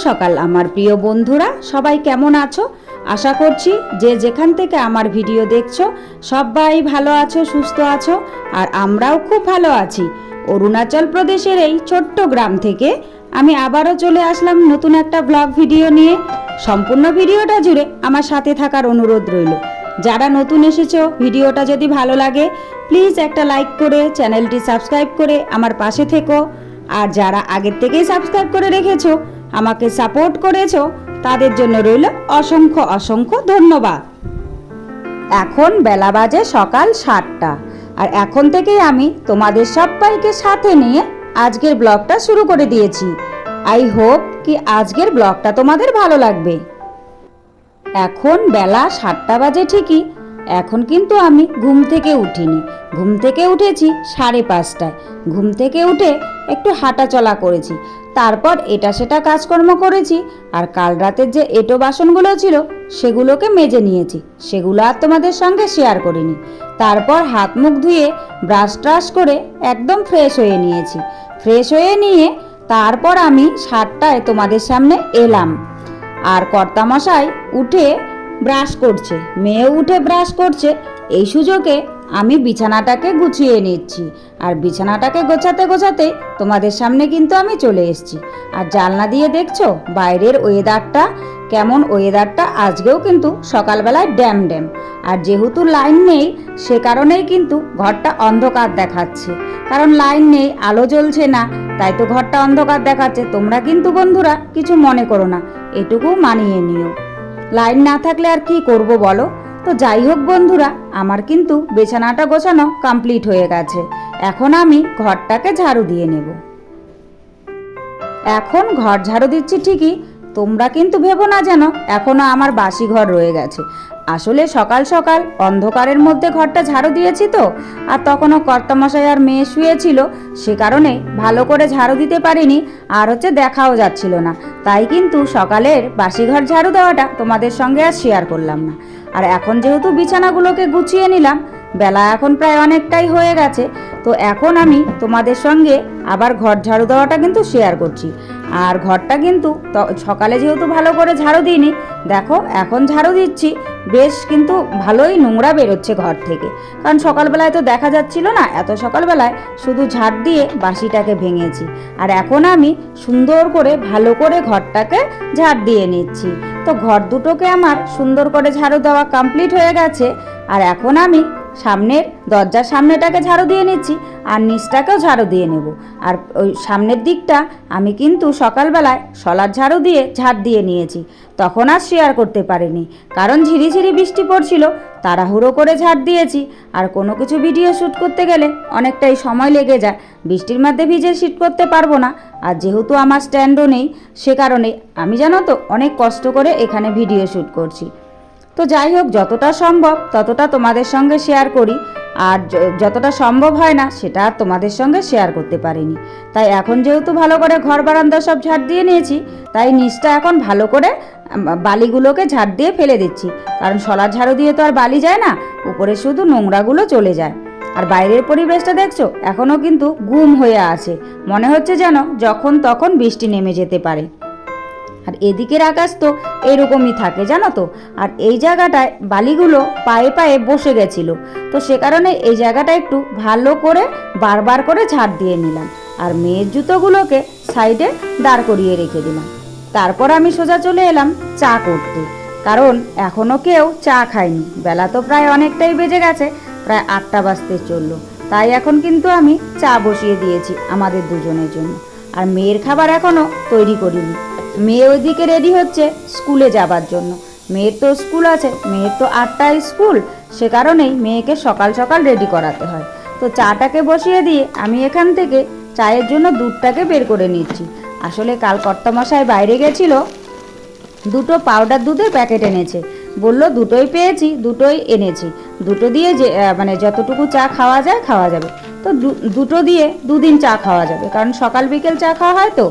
সকাল আমার প্রিয় বন্ধুরা, সবাই কেমন আছো? আশা করছি যে যেখান থেকে আমার ভিডিও দেখছো সবাই ভালো আছো, সুস্থ আছো। আর আমরাও খুব ভালো আছি। অরুণাচল প্রদেশের এই ছোট্ট গ্রাম থেকে আমি আবারও চলে আসলাম নতুন একটা ব্লগ ভিডিও নিয়ে। সম্পূর্ণ ভিডিওটা জুড়ে আমার সাথে থাকার অনুরোধ রইল। যারা নতুন এসেছো, ভিডিওটা যদি ভালো লাগে প্লিজ একটা লাইক করে চ্যানেলটি সাবস্ক্রাইব করে আমার পাশে থেকো। আর যারা আগের থেকেই সাবস্ক্রাইব করে রেখেছো, আমাকে সাপোর্ট করেছো, তাদের জন্য রইল অসংখ্য অসংখ্য ধন্যবাদ। এখন বেলা বাজে সকাল 7টা, আর এখন থেকেই আমি তোমাদের সবাইকে সাথে নিয়ে আজকের ব্লগটা শুরু করে দিয়েছি। আই হোপ কি আজকের ব্লগটা তোমাদের ভালো লাগবে। এখন বেলা 7টা বাজে ঠিকই। এখন কিন্তু আমি ঘুম থেকে উঠিনি, ঘুম থেকে উঠেছি 5:30টায়। ঘুম থেকে উঠে একটু হাঁটাচলা করেছি, তারপর এটা সেটা কাজকর্ম করেছি। আর কাল রাতের যে এঁটো বাসনগুলো ছিল সেগুলোকে মেজে নিয়েছি, সেগুলো আর তোমাদের সঙ্গে শেয়ার করিনি। তারপর হাত মুখ ধুয়ে ব্রাশ ট্রাশ করে একদম ফ্রেশ হয়ে নিয়েছি। ফ্রেশ হয়ে নিয়ে তারপর আমি 7টায় তোমাদের সামনে এলাম। আর কর্তামশাই উঠে ব্রাশ করছে, মেয়েও উঠে ব্রাশ করছে। এই সুযোগে আমি বিছানাটাকে গুছিয়ে নিচ্ছি। আর বিছানাটাকে গোছাতে গোছাতে তোমাদের সামনে কিন্তু আমি চলে এসেছি। আর জানলা দিয়ে দেখছো বাইরের ওয়েদারটা কেমন। ওয়েদারটা আজকেও কিন্তু সকালবেলায় ড্যাম ড্যাম। আর যেহেতু লাইন নেই সে কারণেই কিন্তু ঘরটা অন্ধকার দেখাচ্ছে। কারণ লাইন নেই, আলো জ্বলছে না, তাই তো ঘরটা অন্ধকার দেখাচ্ছে। তোমরা কিন্তু বন্ধুরা কিছু মনে করো না, এটুকু মানিয়ে নিও। লাইন না থাকলে আর কি করব বলো। তো যাই হোক বন্ধুরা, আমার কিন্তু বিছানাটা গোছানো কমপ্লিট হয়ে গেছে। এখন আমি ঘরটাকে ঝাড়ু দিয়ে নেব। এখন ঘর ঝাড়ু দিচ্ছি ঠিকই, তোমরা কিন্তু ভেবো না যেন এখনো আমার বাসি ঘর রয়ে গেছে। আসলে সকাল সকাল অন্ধকারের মধ্যে ঘরটা ঝাড়ু দিয়েছি তো, আর তখনও কর্তামশাই আর মেয়ে শুয়েছিল, সে কারণে ভালো করে ঝাড়ু দিতে পারিনি। আর দেখাও যাচ্ছিল না, তাই কিন্তু সকালের বাসি ঘর ঝাড়ু দেওয়াটা তোমাদের সঙ্গে আর শেয়ার করলাম না। আর এখন যেহেতু বিছানাগুলোকে গুছিয়ে নিলাম, বেলা এখন প্রায় অনেকটাই হয়ে গেছে, তো এখন আমি তোমাদের সঙ্গে আবার ঘর ঝাড়ু দেওয়াটা কিন্তু শেয়ার করছি। আর ঘরটা কিন্তু সকালে যেহেতু ভালো করে ঝাড়ু দিইনি, দেখো এখন ঝাড়ু দিচ্ছি, বেশ কিন্তু ভালোই নোংরা বেরোচ্ছে ঘর থেকে। কারণ সকালবেলায় তো দেখা যাচ্ছিল না, এত সকালবেলায় শুধু ঝাড় দিয়ে বাসিটাকে ভেঙেছি। আর এখন আমি সুন্দর করে ভালো করে ঘরটাকে ঝাড় দিয়ে নিচ্ছি। তো ঘর দুটোকে আমার সুন্দর করে ঝাড়ু দেওয়া কমপ্লিট হয়ে গেছে। আর এখন আমি সামনের দরজার সামনেটাকে ঝাড়ু দিয়ে নিচ্ছি, আর নিচটাকেও ঝাড়ু দিয়ে নেব। আর ওই সামনের দিকটা আমি কিন্তু সকালবেলায় শলার ঝাড়ু দিয়ে ঝাড় দিয়ে নিয়েছি, তখন আর শেয়ার করতে পারিনি। কারণ ঝিরিঝিরি বৃষ্টি পড়ছিল, তাড়াহুড়ো করে ঝাড় দিয়েছি। আর কোনো কিছু ভিডিও শ্যুট করতে গেলে অনেকটাই সময় লেগে যায়, বৃষ্টির মধ্যে ভিজে শ্যুট করতে পারবো না। আর যেহেতু আমার স্ট্যান্ডও নেই, সে কারণে আমি জানো তো অনেক কষ্ট করে এখানে ভিডিও শ্যুট করছি। তো যাই হোক, যতটা সম্ভব ততটা তোমাদের সঙ্গে শেয়ার করি। আর যতটা সম্ভব হয় না সেটা আর তোমাদের সঙ্গে শেয়ার করতে পারিনি। তাই এখন যেহেতু ভালো করে ঘর বারান্দা সব ঝাড় দিয়ে নিয়েছি, তাই নিচটা এখন ভালো করে বালিগুলোকে ঝাড় দিয়ে ফেলে দিচ্ছি। কারণ শলার ঝাড়ু দিয়ে তো আর বালি যায় না, উপরে শুধু নোংরাগুলো চলে যায়। আর বাইরের পরিবেশটা দেখছো এখনও কিন্তু গুম হয়ে আছে, মনে হচ্ছে যেন যখন তখন বৃষ্টি নেমে যেতে পারে। আর এদিকের আকাশ তো এরকমই থাকে জানো তো। আর এই জায়গাটায় বালিগুলো পায়ে পায়ে বসে গেছিল, তো সে কারণে এই জায়গাটা একটু ভালো করে বারবার করে ঝাড় দিয়ে নিলাম। আর মেয়ের জুতোগুলোকে সাইডে দাঁড় করিয়ে রেখে দিলাম। তারপর আমি সোজা চলে এলাম চা করতে, কারণ এখনও কেউ চা খায়নি। বেলা তো প্রায় অনেকটাই বেজে গেছে, প্রায় 8টা বাজতে চললো। তাই এখন কিন্তু আমি চা বসিয়ে দিয়েছি আমাদের দুজনের জন্য। আর মেয়ের খাবার এখনও তৈরি করিনি। মেয়ে ওইদিকে রেডি হচ্ছে স্কুলে যাবার জন্য। মেয়ের তো স্কুল আছে, মেয়ের তো 8টায় স্কুল, সে কারণেই মেয়েকে সকাল সকাল রেডি করাতে হয়। তো চাটাকে বসিয়ে দিয়ে আমি এখান থেকে চায়ের জন্য দুধটাকে বের করে নিচ্ছি। আসলে কাল কর্তামশাই বাইরে গেছিল, 2টো পাউডার দুধের প্যাকেট এনেছে, বলল দুটোই পেয়েছি, দুটোই এনেছি, দুটো দিয়ে যে মানে যতটুকু চা খাওয়া যায় খাওয়া যাবে। তো দুটো দিয়ে 2 দিন চা খাওয়া যাবে, কারণ সকাল বিকেল চা খাওয়া হয়। তো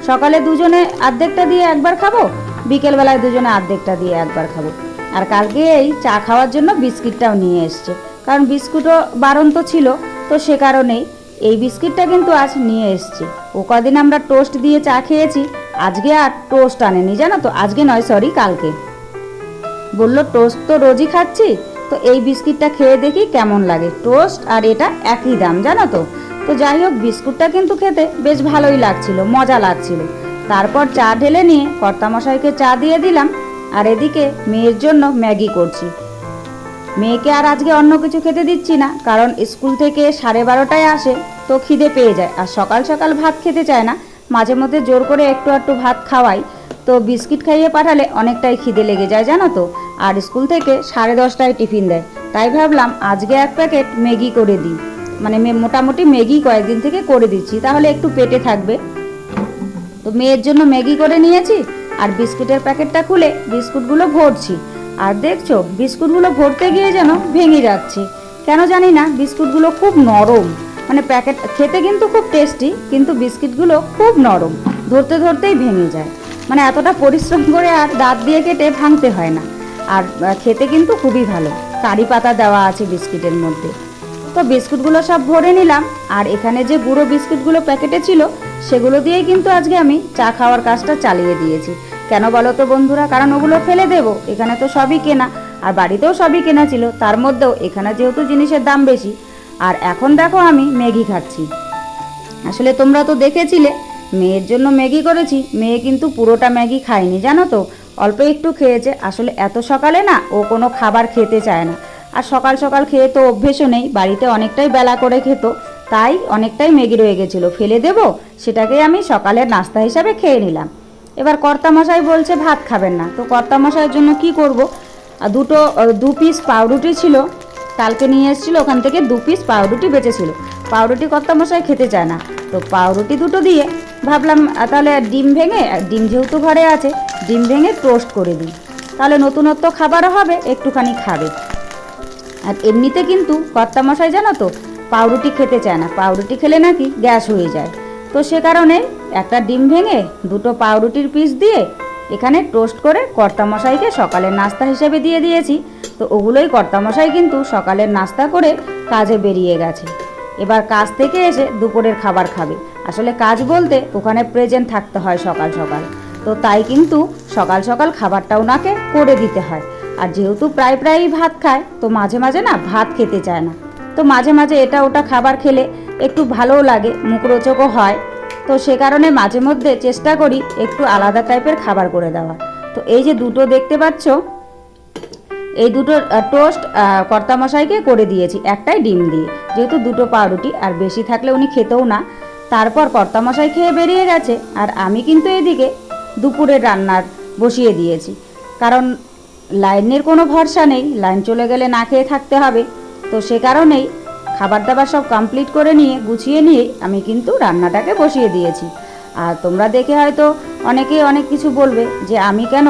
সকালে দুজনে অর্ধেকটা দিয়ে একবার খাবো, বিকেলবেলায় দুজনে অর্ধেকটা দিয়ে একবার খাবো। আর কালকে এই চা খাওয়ার জন্য বিস্কিটটাও নিয়ে এসছে, কারণ বিস্কুটও বারন্ত ছিল, তো সে কারণেই এই বিস্কিটটা কিন্তু আজ নিয়ে এসছি। ও কদিন আমরা টোস্ট দিয়ে চা খেয়েছি, আজকে আর টোস্ট আনেনি জানো তো, আজকে নয় সরি কালকে। বললো টোস্ট তো রোজই খাচ্ছি, তো এই বিস্কিটটা খেয়ে দেখি কেমন লাগে, টোস্ট আর এটা একই দাম জানো তো। তো যাই হোক বিস্কুটটা কিন্তু খেতে বেশ ভালোই লাগছিল, মজা লাগছিল। তারপর চা ঢেলে নিয়ে কর্তামশাইকে চা দিয়ে দিলাম, আর এদিকে মেয়ের জন্য ম্যাগি করছি। মেয়েকে আর আজকে অন্য কিছু খেতে দিচ্ছি না, কারণ স্কুল থেকে 12:30টায় আসে, তো খিদে পেয়ে যায়, আর সকাল সকাল ভাত খেতে চায় না। মাঝে মধ্যে জোর করে একটু একটু ভাত খাওয়াই, তো বিস্কিট খাইয়ে পাঠালে অনেকটাই খিদে লেগে যায় জানো তো। আর স্কুল থেকে 10:30টায় টিফিন দেয়, তাই ভাবলাম আজকে এক প্যাকেট ম্যাগি করে দিই, মানে মোটামুটি ম্যাগি কয়েকদিন থেকে করে দিচ্ছি, তাহলে একটু পেটে থাকবে। তো মেয়ের জন্য ম্যাগি করে নিয়েছি, আর বিস্কুটের প্যাকেটটা খুলে বিস্কুটগুলো ভরছি। আর দেখছো বিস্কুটগুলো ভরতে গিয়ে যেন ভেঙে যাচ্ছে, কেন জানি না। বিস্কুটগুলো খুব নরম, মানে প্যাকেট খেতে কিন্তু খুব টেস্টি, কিন্তু বিস্কিটগুলো খুব নরম, ধরতে ধরতেই ভেঙে যায়। মানে এতটা পরিশ্রম করে আর দাঁত দিয়ে কেটে ভাঙতে হয় না। আর খেতে কিন্তু খুবই ভালো, কারি পাতা দেওয়া আছে বিস্কিটের মধ্যে। তো বিস্কুটগুলো সব ভরে নিলাম, আর এখানে যে গুঁড়ো বিস্কুটগুলো প্যাকেটে ছিল সেগুলো দিয়েই কিন্তু আজকে আমি চা খাওয়ার কাজটা চালিয়ে দিয়েছি। কেন বলো তো বন্ধুরা, কারণ ওগুলো ফেলে দেবো, এখানে তো সবই কেনা, আর বাড়িতেও সবই কেনা ছিল, তার মধ্যেও এখানে যেহেতু জিনিসের দাম বেশি। আর এখন দেখো আমি ম্যাগি খাচ্ছি। আসলে তোমরা তো দেখেছিলে মেয়ের জন্য ম্যাগি করেছি, মেয়ে কিন্তু পুরোটা ম্যাগি খায়নি জানো তো, অল্প একটু খেয়েছে। আসলে এত সকালে না ও কোনো খাবার খেতে চায় না, আর সকাল সকাল খেয়ে তো অভ্যেসও নেই, বাড়িতে অনেকটাই বেলা করে খেত, তাই অনেকটাই ম্যাগি রয়ে গেছিলো, ফেলে দেবো, সেটাকেই আমি সকালের নাস্তা হিসাবে খেয়ে নিলাম। এবার কর্তামশাই বলছে ভাত খাবেন না, তো কর্তামশাইয়ের জন্য কি করব। আর দু পিস পাউরুটি ছিল, কালকে নিয়ে এসেছিলো ওখান থেকে 2 পিস পাউরুটি বেঁচেছিল। পাউরুটি কর্তামশাই খেতে চায় না, তো পাউরুটি দুটো দিয়ে ভাবলাম তাহলে ডিম ভেঙে, ডিম যেহেতু ঘরে আছে, ডিম ভেঙে টোস্ট করে দিই, তাহলে নতুনত্ব খাবারও হবে, একটুখানি খাবে। আর এমনিতে কিন্তু কর্তামশাই জানো তো পাউরুটি খেতে চায় না, পাউরুটি খেলে নাকি গ্যাস হয়ে যায়। তো সে কারণে একটা ডিম ভেঙে 2টো পাউরুটির পিস দিয়ে এখানে টোস্ট করে কর্তামশাইকে সকালের নাস্তা হিসেবে দিয়ে দিয়েছি। তো ওগুলোই কর্তামশাই কিন্তু সকালের নাস্তা করে কাজে বেরিয়ে গেছে। এবার কাজ থেকে এসে দুপুরের খাবার খাবে। আসলে কাজ বলতে ওখানে প্রেজেন্ট থাকতে হয় সকাল সকাল, তো তাই কিন্তু সকাল সকাল খাবারটা ওনাকে করে দিতে হয়। আর যেহেতু প্রায়ই ভাত খায়, তো মাঝে মাঝে না ভাত খেতে চায় না, তো মাঝে মাঝে এটা ওটা খাবার খেলে একটু ভালোও লাগে, মুখরোচকও হয়। তো সে কারণে মাঝে মধ্যে চেষ্টা করি একটু আলাদা টাইপের খাবার করে দেওয়া। তো এই যে দুটো দেখতে পাচ্ছ, এই দুটো টোস্ট কর্তামশাইকে করে দিয়েছি, একটাই ডিম দিয়ে, যেহেতু 2টো পাউরুটি, আর বেশি থাকলে উনি খেতেও না। তারপর কর্তামশাই খেয়ে বেরিয়ে গেছে, আর আমি কিন্তু এদিকে দুপুরের রান্নার বসিয়ে দিয়েছি, কারণ লাইনের কোনো ভরসা নেই, লাইন চলে গেলে না খেয়ে থাকতে হবে। তো সে কারণেই খাবার দাবার সব কমপ্লিট করে নিয়ে গুছিয়ে নিয়ে আমি কিন্তু রান্নাটাকে বসিয়ে দিয়েছি। আর তোমরা দেখে হয়তো অনেকেই অনেক কিছু বলবে যে আমি কেন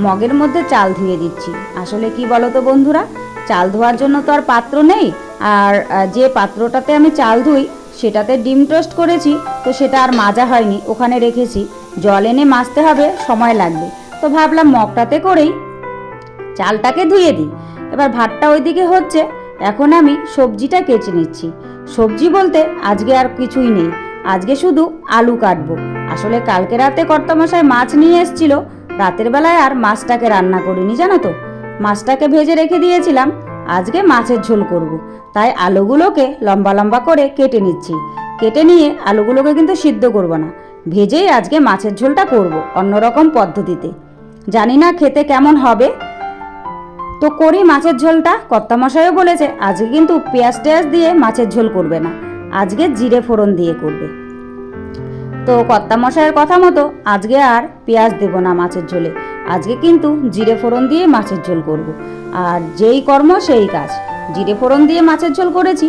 মগের মধ্যে চাল ধুয়ে দিচ্ছি। আসলে কি বলো তো বন্ধুরা, চাল ধোয়ার জন্য তো আর পাত্র নেই, আর যে পাত্রটাতে আমি চাল ধুই সেটাতে ডিম টোস্ট করেছি, তো সেটা আর মাজা হয়নি, ওখানে রেখেছি, জল এনে মাজতে হবে, সময় লাগবে। তো ভাবলাম মগটাতে করেই চালটাকে ধুয়ে দিই। এবার ভাতটা ওইদিকে হচ্ছে, এখন আমি সবজিটা কেচে নিচ্ছি। সবজি বলতে আজকে আর কিছুই নেই, আজকে শুধু আলু কাটবো। আসলে কালকে রাতে কর্তামশাই মাছ নিয়ে এসেছিল, রাতের বেলায় আর মাছটাকে রান্না করিনি জানো তো, মাছটাকে ভেজে রেখে দিয়েছিলাম, আজকে মাছের ঝোল করব। তাই আলুগুলোকে লম্বা লম্বা করে কেটে নিচ্ছি। কেটে নিয়ে আলুগুলোকে কিন্তু সিদ্ধ করব না, ভেজেই আজকে মাছের ঝোলটা করব অন্যরকম পদ্ধতিতে। জানি না খেতে কেমন হবে, তো করি মাছের ঝোলটা। কর্তামশাইও বলেছে আজকে কিন্তু পেঁয়াজ টেয়াজ দিয়ে মাছের ঝোল করবে না, আজকে জিরে ফোড়ন দিয়ে করবে। তো কর্তামশাইয়ের কথা মতো আজকে আর পেঁয়াজ দেব না মাছের ঝোলে, আজকে কিন্তু জিরে ফোড়ন দিয়ে মাছের ঝোল করব। আর যেই কর্ম সেই কাজ, জিরে ফোড়ন দিয়ে মাছের ঝোল করেছি,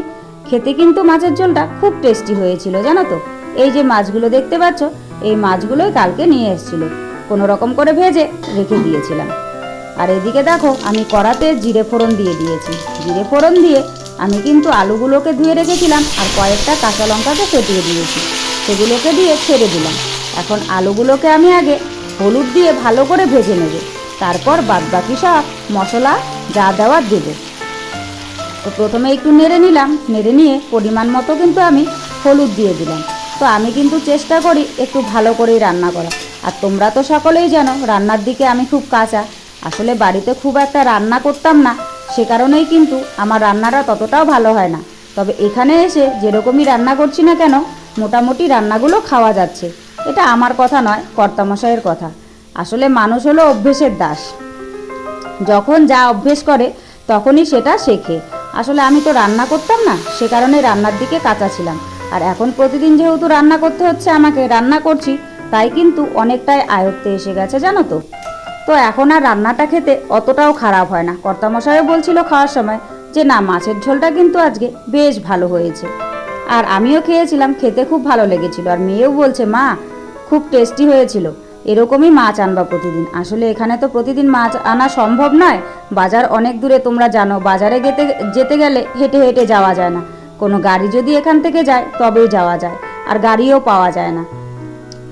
খেতে কিন্তু মাছের ঝোলটা খুব টেস্টি হয়েছিল জানো তো। এই যে মাছগুলো দেখতে পাচ্ছ, এই মাছগুলোই কালকে নিয়ে এসেছিল, কোনো রকম করে ভেজে রেখে দিয়েছিলাম। আর এদিকে দেখো আমি কড়াতে জিরে ফোড়ন দিয়ে দিয়েছি। জিরে ফোড়ন দিয়ে আমি কিন্তু আলুগুলোকে ধুয়ে রেখেছিলাম, আর কয়েকটা কাঁচা লঙ্কাকে ফেটিয়ে দিয়েছি, সেগুলোকে দিয়ে ছেড়ে দিলাম। এখন আলুগুলোকে আমি আগে হলুদ দিয়ে ভালো করে ভেজে নেব, তারপর বাদবাকি সব মশলা যা দেওয়ার দেব। তো প্রথমে একটু নেড়ে নিলাম, নেড়ে নিয়ে পরিমাণ মতো কিন্তু আমি হলুদ দিয়ে দিলাম। তো আমি কিন্তু চেষ্টা করি একটু ভালো করেই রান্না করা, আর তোমরা তো সকলেই জানো রান্নার দিকে আমি খুব কাঁচা। আসলে বাড়িতে খুব একটা রান্না করতাম না, সে কারণেই কিন্তু আমার রান্নাটা ততটাও ভালো হয় না। তবে এখানে এসে যেরকমই রান্না করছি না কেন, মোটামুটি রান্নাগুলো খাওয়া যাচ্ছে। এটা আমার কথা নয়, কর্তামশাইয়ের কথা। আসলে মানুষ হলো অভ্যেসের দাস, যখন যা অভ্যেস করে তখনই সেটা শেখে। আসলে আমি তো রান্না করতাম না, সে কারণে রান্নার দিকে কাঁচা ছিলাম। আর এখন প্রতিদিন যেহেতু রান্না করতে হচ্ছে আমাকে, রান্না করছি, তাই কিন্তু অনেকটাই আয়ত্তে এসে গেছে, জানো তো। তো এখন আর রান্নাটা খেতে অতটাও খারাপ হয় না। কর্তামশাইও বলছিল খাওয়ার সময় যে না, মাছের ঝোলটা কিন্তু আজকে বেশ ভালো হয়েছে। আর আমিও খেয়েছিলাম, খেতে খুব ভালো লেগেছিল। আর মেয়েও বলছে মা খুব টেস্টি হয়েছিল, এরকমই মাছ আনবা প্রতিদিন। আসলে এখানে তো প্রতিদিন মাছ আনা সম্ভব নয়, বাজার অনেক দূরে, তোমরা জানো বাজারে যেতে গেলে হেঁটে হেঁটে যাওয়া যায় না। কোনো গাড়ি যদি এখান থেকে যায় তবেই যাওয়া যায়, আর গাড়িও পাওয়া যায় না।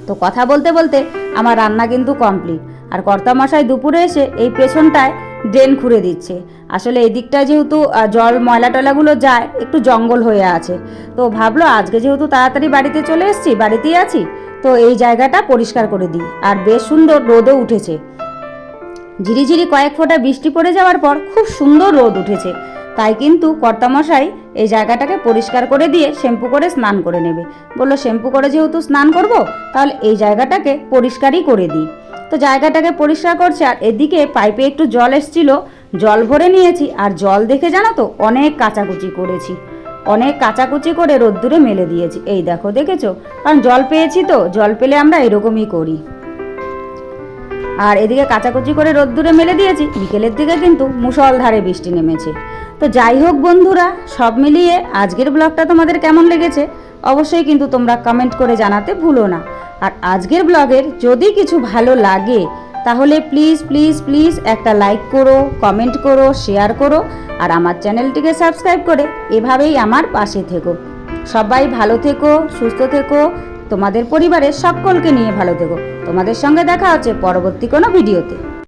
তো কথা বলতে বলতে আমার রান্না কিন্তু কমপ্লিট। আর কর্তামশাই দুপুরে এসে এই পেছনটায় ড্রেন খুঁড়ে দিচ্ছে। আসলে এই দিকটায় যেহেতু জল ময়লা টলাগুলো যায়, একটু জঙ্গল হয়ে আছে, তো ভাবলো আজকে যেহেতু তাড়াতাড়ি বাড়িতে চলে এসেছি, বাড়িতেই আছি, তো এই জায়গাটা পরিষ্কার করে দিই। আর বেশ সুন্দর রোদও উঠেছে, ঝিরিঝিরি কয়েক ফোঁটা বৃষ্টি পড়ে যাওয়ার পর খুব সুন্দর রোদ উঠেছে। তাই কিন্তু কর্তামশাই এই জায়গাটাকে পরিষ্কার করে দিয়ে শ্যাম্পু করে স্নান করে নেবে। বললো শ্যাম্পু করে যেহেতু স্নান করব, তাহলে এই জায়গাটাকে পরিষ্কারই করে দিই। তো জায়গাটাকে পরিষ্কার করছে। আর এদিকে পাইপে একটু জল এসেছিল, জল ভরে নিয়েছি। আর জল দেখে জানো তো অনেক কাচাকুচি করেছি, অনেক কাচাকুচি করে রোদ্দুরে মেলে দিয়েছি। এই দেখো, দেখেছো? কারণ জল পেয়েছি তো, জল পেলে আমরা এরকমই করি। আর এদিকে কাচাকুচি করে রোদ্দুরে মেলে দিয়েছি। বিকেলের দিকে কিন্তু মুষলধারে বৃষ্টি নেমেছে। তো যাই হোক বন্ধুরা, সব মিলিয়ে আজকের ব্লগটা তোমাদের কেমন লেগেছে অবশ্যই কিন্তু তোমরা কমেন্ট করে জানাতে ভুলো না। আর আজকের ব্লগের যদি কিছু ভালো লাগে তাহলে প্লিজ প্লিজ প্লিজ একটা লাইক করো, কমেন্ট করো, শেয়ার করো। আর আমার চ্যানেলটিকে সাবস্ক্রাইব করে এভাবেই আমার পাশে থেকো। সবাই ভালো থেকো, সুস্থ থেকো, তোমাদের পরিবারের সকলকে নিয়ে ভালো থেকো। তোমাদের সঙ্গে দেখা হচ্ছে পরবর্তী কোনো ভিডিওতে।